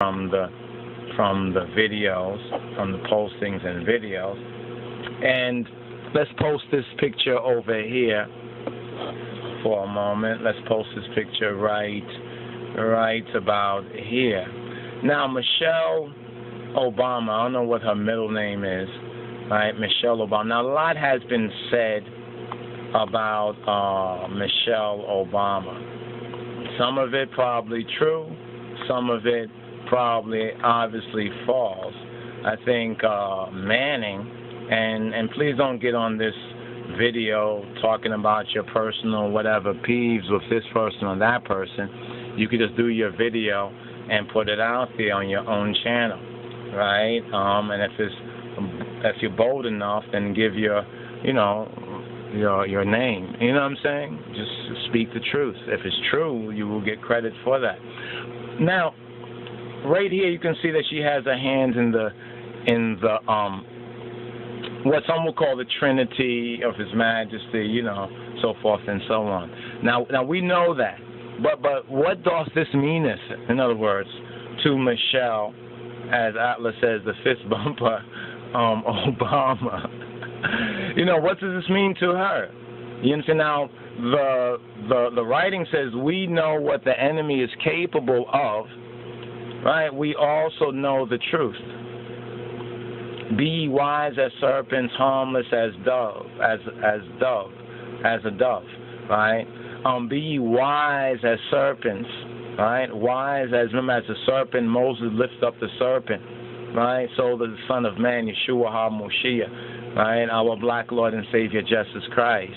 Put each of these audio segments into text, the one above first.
from the videos, from the postings and videos. And let's post this picture over here for a moment. Let's post this picture right about here. Now, Michelle Obama, I don't know what her middle name is, right? Michelle Obama. Now, a lot has been said about Michelle Obama. Some of it probably true, some of it probably obviously false. I think Manning, and please don't get on this video talking about your personal whatever peeves with this person or that person. You could just do your video and put it out there on your own channel, right? And if you're bold enough, then give your name. You know what I'm saying? Just speak the truth. If it's true, you will get credit for that. Now, right here, you can see that she has her hands in the what some will call the Trinity of His Majesty, so forth and so on. Now we know that, but what does this mean? In other words, to Michelle, as Atlas says, the fist bumper, Obama. What does this mean to her? You understand? Now, the writing says we know what the enemy is capable of, right? We also know the truth. Be ye wise as serpents, harmless as a dove, right? Be ye wise as serpents, right? Wise as, remember, as a serpent, Moses lifted up the serpent, right? So the Son of Man, Yeshua HaMoshiach, right? Our black Lord and Savior, Jesus Christ,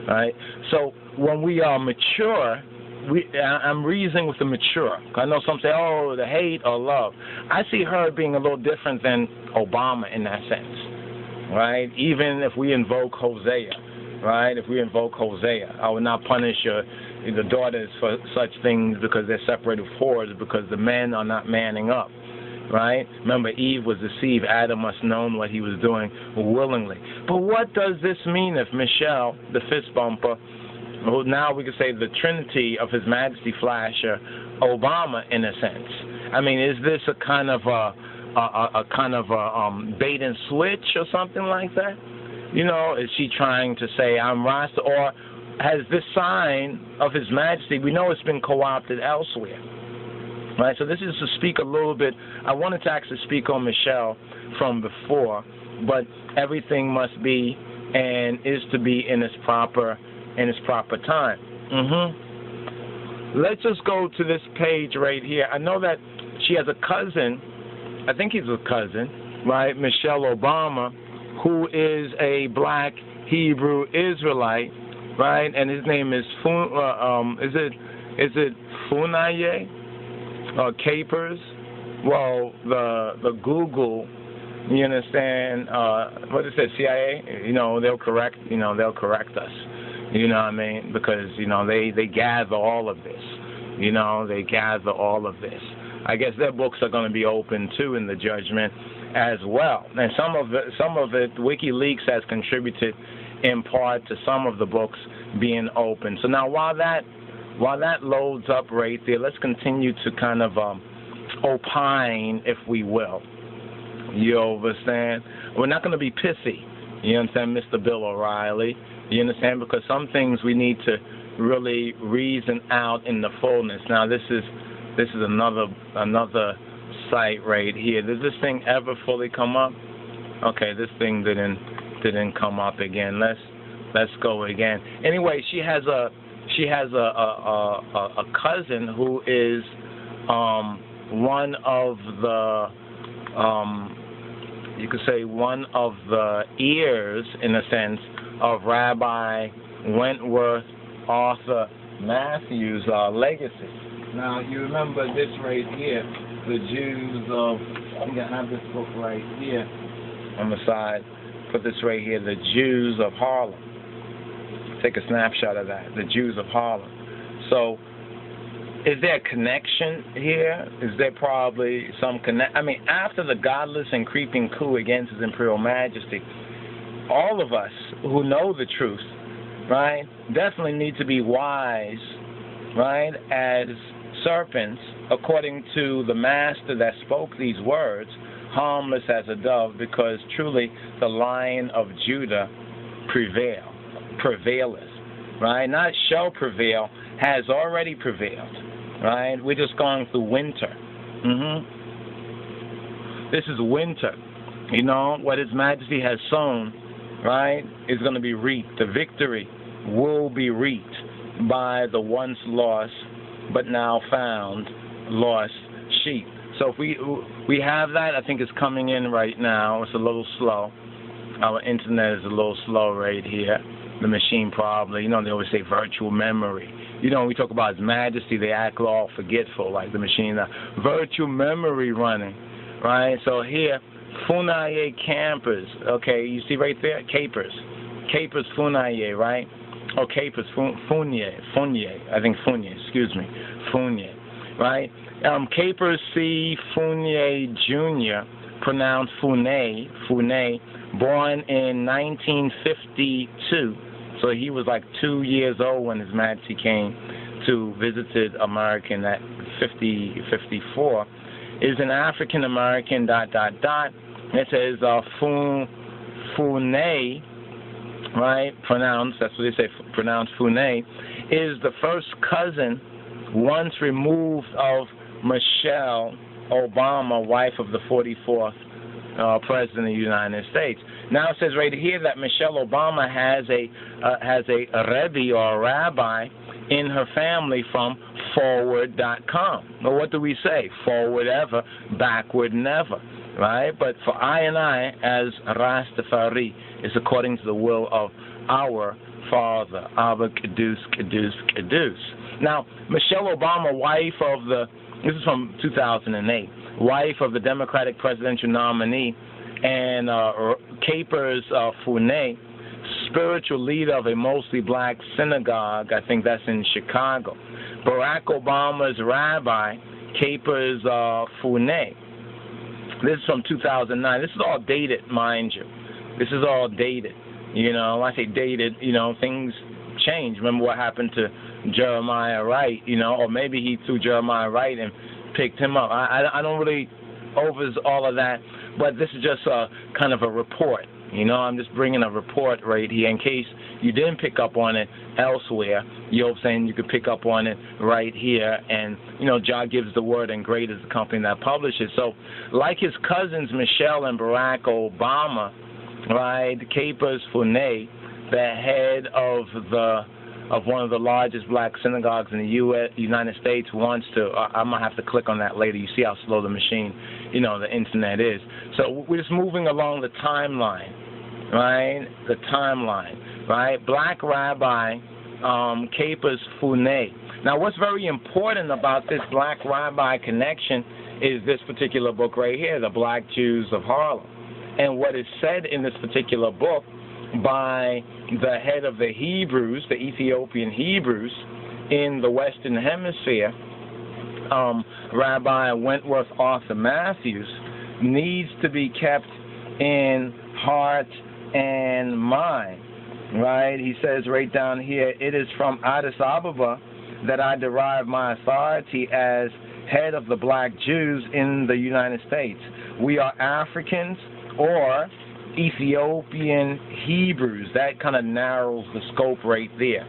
right? So when we are mature, I'm reasoning with the mature. I know some say, oh, the hate or love. I see her being a little different than Obama in that sense, right? Even if we invoke Hosea, right? If we invoke Hosea, I will not punish the daughters for such things because they're separated whores, because the men are not manning up, right? Remember, Eve was deceived. Adam must have known what he was doing willingly. But what does this mean if Michelle, the fist bumper, who now we could say the Trinity of His Majesty flasher, Obama, in a sense? I mean, is this a kind of bait and switch or something like that? Is she trying to say I'm Rasta, or has this sign of His Majesty, we know it's been co-opted elsewhere, right? So this is to speak a little bit. I wanted to actually speak on Michelle from before, but everything must be and is to be in its proper time. Let's just go to this page right here. I know that she has a cousin, I think he's a cousin, right, Michelle Obama, who is a black Hebrew Israelite, right, and his name is is it Funaye or Capers? Well, the Google, you understand, what is it, CIA? They'll correct us. You know what I mean? Because, they gather all of this. They gather all of this. I guess their books are going to be open, too, in the judgment as well. And some of it, WikiLeaks has contributed in part to some of the books being open. So now while that loads up right there, let's continue to kind of opine, if we will. You understand? We're not going to be pissy. You understand, Mr. Bill O'Reilly? You understand? Because some things we need to really reason out in the fullness. Now, this is another site right here. Did this thing ever fully come up? Okay, this thing didn't come up again. Let's go again. Anyway, she has a cousin who is one of the you could say one of the ears, in a sense, of Rabbi Wentworth Arthur Matthews' legacy. Now, you remember this right here, the Jews of, I think I have this book right here on the side, put this right here, the Jews of Harlem. Take a snapshot of that, the Jews of Harlem. So, is there a connection here? Is there probably some I mean, after the godless and creeping coup against His Imperial Majesty, all of us who know the truth, right, definitely need to be wise, right, as serpents, according to the master that spoke these words, harmless as a dove, because truly the Lion of Judah prevaileth, right? Not shall prevail, has already prevailed, right? We're just going through winter. This is winter. You know, what His Majesty has sown, right, is going to be reaped. The victory will be reaped by the once lost but now found lost sheep. So if we have that, I think it's coming in right now. It's a little slow. Our internet is a little slow right here. The machine probably, you know, they always say virtual memory. You know, when we talk about His Majesty, they act all forgetful, like the machine. Virtual memory running, right? So here, Funaye campers, okay, you see right there, capers Funaye, right? Or capers Funye, I think Funye, excuse me, Funye, right? Capers C. Funye Jr., pronounced Fune, born in 1952. So he was like 2 years old when His Majesty came to visited America in that 54. Is an African American ... It says Fune, right? Pronounced, that's what they say, pronounced Fune, is the first cousin once removed of Michelle Obama, wife of the 44th President of the United States. Now it says right here that Michelle Obama has a Rebbe or a rabbi in her family from forward.com. Well, what do we say? Forward ever, backward never, right? But for I and I, as Rastafari, is according to the will of our Father, Abba Kadus. Now, Michelle Obama, wife of this is from 2008, wife of the Democratic presidential nominee, and Capers Fune, spiritual leader of a mostly black synagogue, I think that's in Chicago. Barack Obama's rabbi, Capers Fune. This is from 2009. This is all dated, mind you. This is all dated. You know, when I say dated, you know, things change. Remember what happened to Jeremiah Wright, you know, or maybe he threw Jeremiah Wright and picked him up. I don't really over all of that, but this is just a kind of a report. You know, I'm just bringing a report right here in case you didn't pick up on it elsewhere. You're saying you could pick up on it right here, and, you know, Jah gives the word, and great is the company that publishes. So, like his cousins Michelle and Barack Obama, right, Capers Fune, the head of one of the largest black synagogues in the United States, wants to, I'm going to have to click on that later. You see how slow the machine, you know, the internet is. So we're just moving along the timeline, right? The timeline, right? Black Rabbi Capers Fune. Now, what's very important about this Black Rabbi connection is this particular book right here, The Black Jews of Harlem. And what is said in this particular book by the head of the Hebrews, the Ethiopian Hebrews, in the Western Hemisphere, Rabbi Wentworth Arthur Matthews, needs to be kept in heart and mind, right? He says right down here, it is from Addis Ababa that I derive my authority as head of the black Jews in the United States. We are Africans or Ethiopian Hebrews. That kind of narrows the scope right there.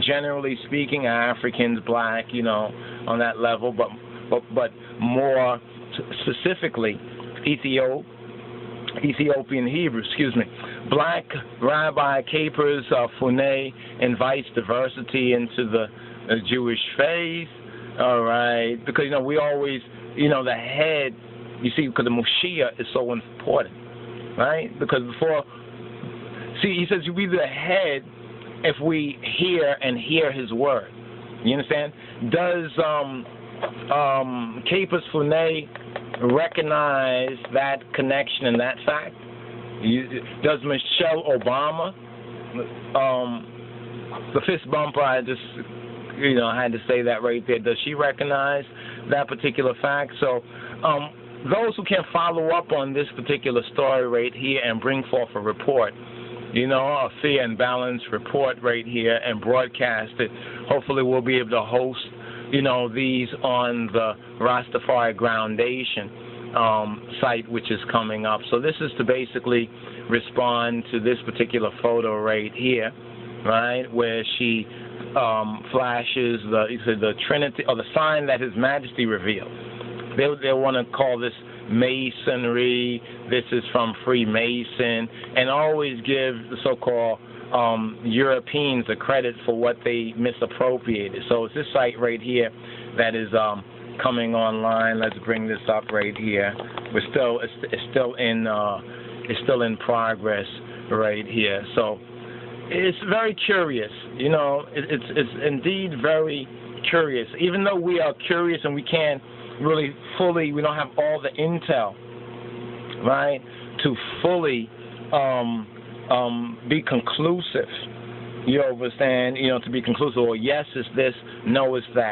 Generally speaking, Africans, black, you know, on that level, but more specifically, Ethiopian Hebrews, Black Rabbi Capers Fune invites diversity into the Jewish faith, all right, because, you know, we always, you know, the head, you see, because the Moshiach is so important, right? Because he says you be the head if we hear his word. You understand? Does Capers Fune recognize that connection and that fact? Does Michelle Obama, the fist bumper, I just, you know, I had to say that right there. Does she recognize that particular fact? So those who can follow up on this particular story right here and bring forth a report, you know, a fair and balanced report right here and broadcast it, hopefully we'll be able to host, these on the Rastafari Groundation site, which is coming up. So this is to basically respond to this particular photo right here, right, where she flashes the Trinity, or the sign that His Majesty revealed. They want to call this Masonry. This is from Freemason, and always give the so-called Europeans the credit for what they misappropriated. So it's this site right here that is coming online. Let's bring this up right here. It's still in progress right here. So it's very curious. It's indeed very curious. Even though we are curious and we can't really fully, we don't have all the intel, right, to fully be conclusive. You understand? To be conclusive, or yes, it's this, no, it's that.